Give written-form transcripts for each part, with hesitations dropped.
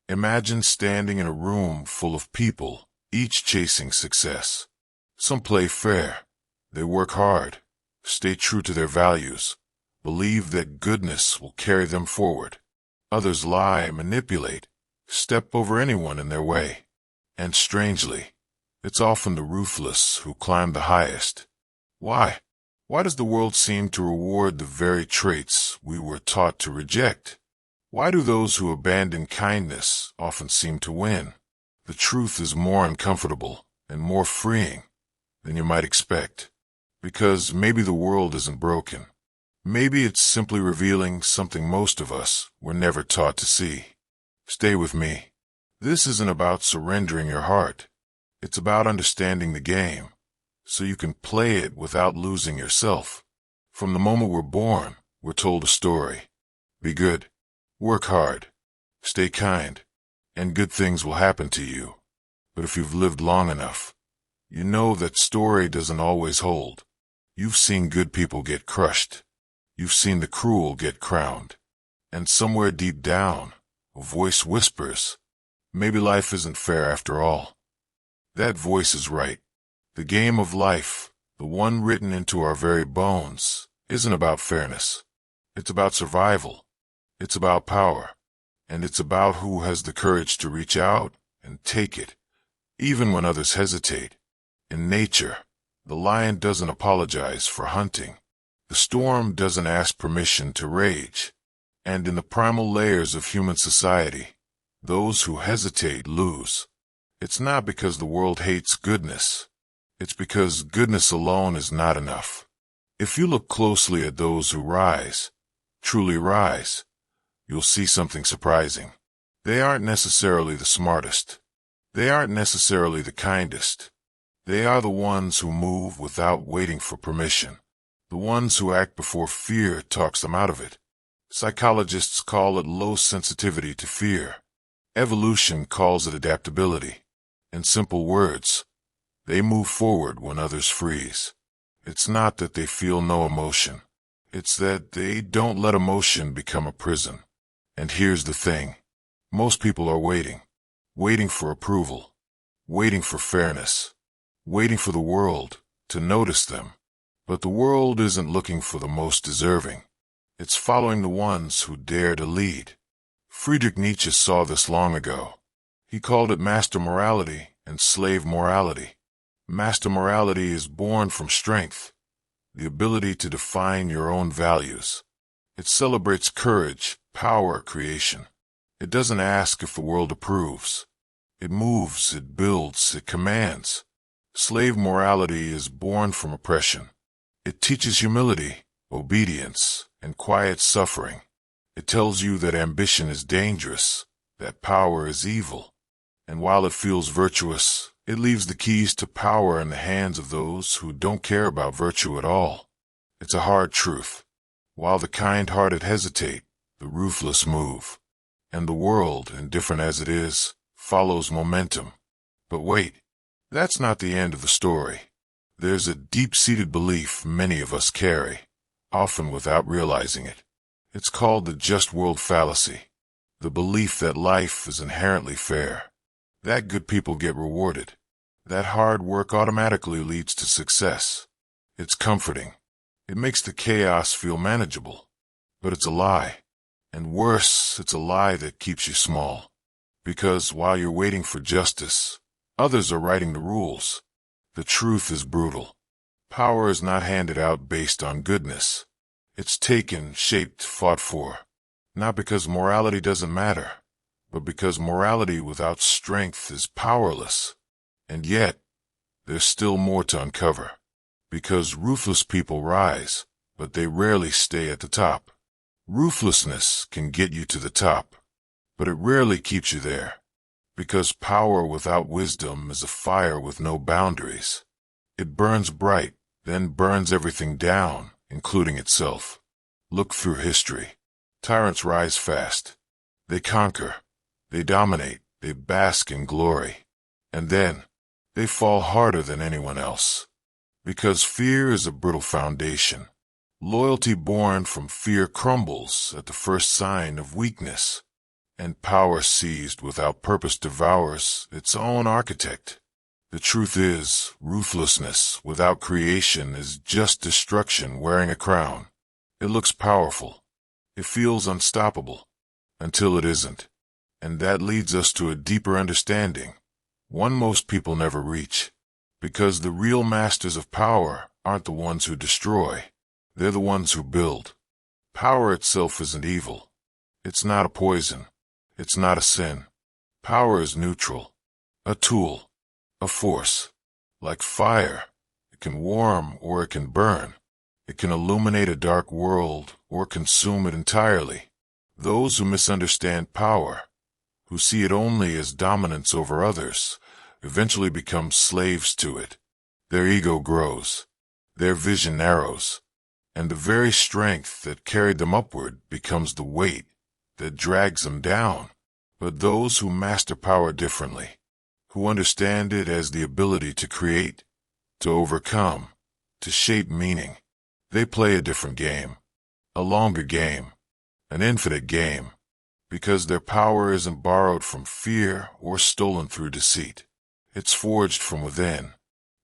Imagine standing in a room full of people, each chasing success. Some play fair. They work hard, stay true to their values, believe that goodness will carry them forward. Others lie, manipulate, step over anyone in their way. And strangely, it's often the ruthless who climb the highest. Why? Why does the world seem to reward the very traits we were taught to reject? Why do those who abandon kindness often seem to win? The truth is more uncomfortable and more freeing than you might expect. Because maybe the world isn't broken. Maybe it's simply revealing something most of us were never taught to see. Stay with me. This isn't about surrendering your heart. It's about understanding the game, so you can play it without losing yourself. From the moment we're born, we're told a story. Be good. Work hard. Stay kind. And good things will happen to you. But if you've lived long enough, you know that story doesn't always hold. You've seen good people get crushed. You've seen the cruel get crowned. And somewhere deep down, a voice whispers, maybe life isn't fair after all. That voice is right. The game of life, the one written into our very bones, isn't about fairness. It's about survival. It's about power. And it's about who has the courage to reach out and take it, even when others hesitate. In nature, the lion doesn't apologize for hunting. The storm doesn't ask permission to rage. And in the primal layers of human society, those who hesitate lose. It's not because the world hates goodness. It's because goodness alone is not enough. If you look closely at those who rise, truly rise, you'll see something surprising. They aren't necessarily the smartest. They aren't necessarily the kindest. They are the ones who move without waiting for permission. The ones who act before fear talks them out of it. Psychologists call it low sensitivity to fear. Evolution calls it adaptability. In simple words, they move forward when others freeze. It's not that they feel no emotion. It's that they don't let emotion become a prison. And here's the thing. Most people are waiting. Waiting for approval. Waiting for fairness. Waiting for the world to notice them. But the world isn't looking for the most deserving. It's following the ones who dare to lead. Friedrich Nietzsche saw this long ago. He called it master morality and slave morality. Master morality is born from strength, the ability to define your own values. It celebrates courage, power, creation. It doesn't ask if the world approves. It moves, it builds, it commands. Slave morality is born from oppression. It teaches humility, obedience, and quiet suffering. It tells you that ambition is dangerous, that power is evil. And while it feels virtuous, it leaves the keys to power in the hands of those who don't care about virtue at all. It's a hard truth. While the kind-hearted hesitate, the ruthless move. And the world, indifferent as it is, follows momentum. But wait, that's not the end of the story. There's a deep-seated belief many of us carry, often without realizing it. It's called the just world fallacy, the belief that life is inherently fair, that good people get rewarded, that hard work automatically leads to success. It's comforting. It makes the chaos feel manageable. But it's a lie. And worse, it's a lie that keeps you small. Because while you're waiting for justice, others are writing the rules. The truth is brutal. Power is not handed out based on goodness. It's taken, shaped, fought for. Not because morality doesn't matter, but because morality without strength is powerless. And yet, there's still more to uncover. Because ruthless people rise, but they rarely stay at the top. Ruthlessness can get you to the top, but it rarely keeps you there. Because power without wisdom is a fire with no boundaries. It burns bright, then burns everything down, including itself. Look through history. Tyrants rise fast. They conquer. They dominate. They bask in glory. And then, they fall harder than anyone else. Because fear is a brittle foundation. Loyalty born from fear crumbles at the first sign of weakness. and power seized without purpose devours its own architect. The truth is, ruthlessness without creation is just destruction wearing a crown. It looks powerful. It feels unstoppable. Until it isn't. And that leads us to a deeper understanding, one most people never reach. Because the real masters of power aren't the ones who destroy. They're the ones who build. Power itself isn't evil. It's not a poison. It's not a sin. Power is neutral. A tool. A force. Like fire. It can warm or it can burn. It can illuminate a dark world or consume it entirely. Those who misunderstand power, who see it only as dominance over others, eventually become slaves to it. Their ego grows. Their vision narrows. And the very strength that carried them upward becomes the weight that drags them down. But those who master power differently, who understand it as the ability to create, to overcome, to shape meaning, they play a different game, a longer game, an infinite game, because their power isn't borrowed from fear or stolen through deceit. It's forged from within.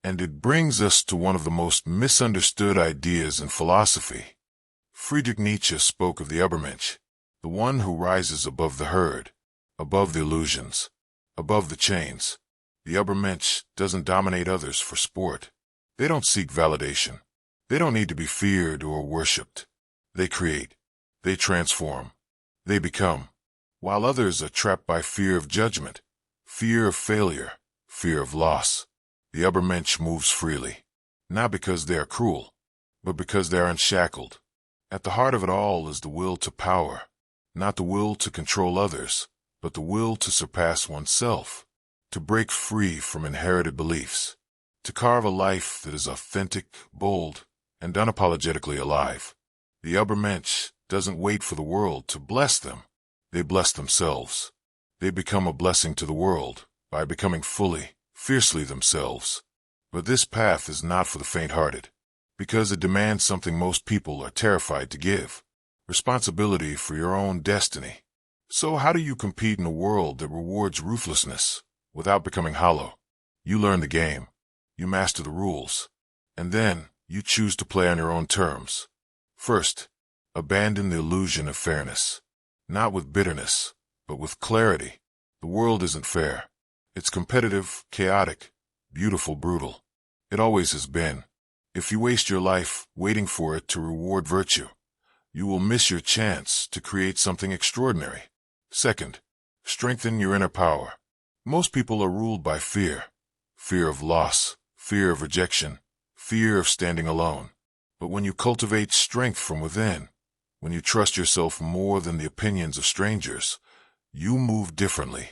And it brings us to one of the most misunderstood ideas in philosophy. Friedrich Nietzsche spoke of the Übermensch, the one who rises above the herd, above the illusions, above the chains. The Übermensch doesn't dominate others for sport. They don't seek validation. They don't need to be feared or worshipped. They create. They transform. They become. While others are trapped by fear of judgment, fear of failure, fear of loss. The Übermensch moves freely, not because they are cruel, but because they are unshackled. At the heart of it all is the will to power, not the will to control others, but the will to surpass oneself, to break free from inherited beliefs, to carve a life that is authentic, bold, and unapologetically alive. The Übermensch doesn't wait for the world to bless them. They bless themselves. They become a blessing to the world by becoming fully, fiercely themselves. But this path is not for the faint-hearted, because it demands something most people are terrified to give: responsibility for your own destiny. So how do you compete in a world that rewards ruthlessness without becoming hollow? You learn the game, you master the rules, and then you choose to play on your own terms. First, abandon the illusion of fairness, not with bitterness, but with clarity. The world isn't fair. It's competitive, chaotic, beautiful, brutal. It always has been. If you waste your life waiting for it to reward virtue, you will miss your chance to create something extraordinary. Second, strengthen your inner power. Most people are ruled by fear. Fear of loss, fear of rejection, fear of standing alone. But when you cultivate strength from within, when you trust yourself more than the opinions of strangers, you move differently.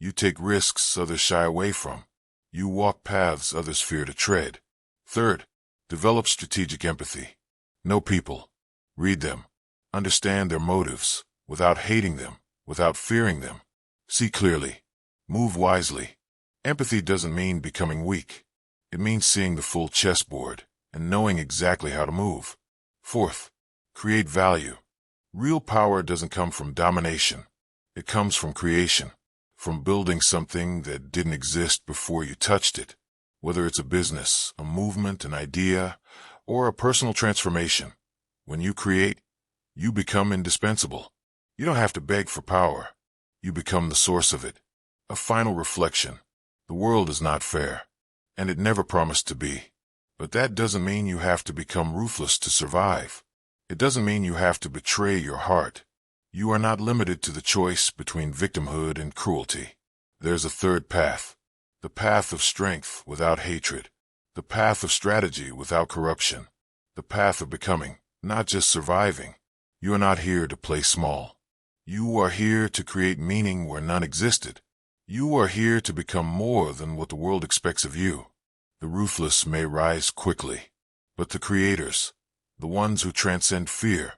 You take risks others shy away from. You walk paths others fear to tread. Third, develop strategic empathy. Know people. Read them. Understand their motives, without hating them, without fearing them. See clearly. Move wisely. Empathy doesn't mean becoming weak. It means seeing the full chessboard and knowing exactly how to move. Fourth, create value. Real power doesn't come from domination. It comes from creation. From building something that didn't exist before you touched it, whether it's a business, a movement, an idea, or a personal transformation. When you create, you become indispensable. You don't have to beg for power. You become the source of it. A final reflection. The world is not fair, and it never promised to be. But that doesn't mean you have to become ruthless to survive. It doesn't mean you have to betray your heart. You are not limited to the choice between victimhood and cruelty. There's a third path. The path of strength without hatred. The path of strategy without corruption. The path of becoming, not just surviving. You are not here to play small. You are here to create meaning where none existed. You are here to become more than what the world expects of you. The ruthless may rise quickly, but the creators, the ones who transcend fear,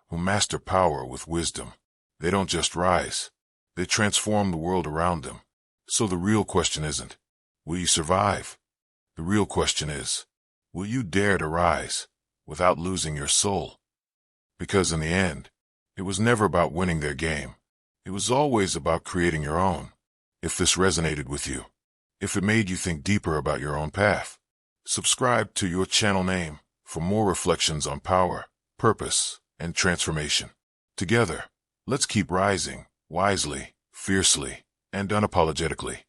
who master power with wisdom, they don't just rise. They transform the world around them. So the real question isn't, will you survive? The real question is, will you dare to rise without losing your soul? Because in the end, it was never about winning their game. It was always about creating your own. If this resonated with you, if it made you think deeper about your own path, subscribe to your channel name for more reflections on power, purpose, and transformation. Together, let's keep rising, wisely, fiercely, and unapologetically.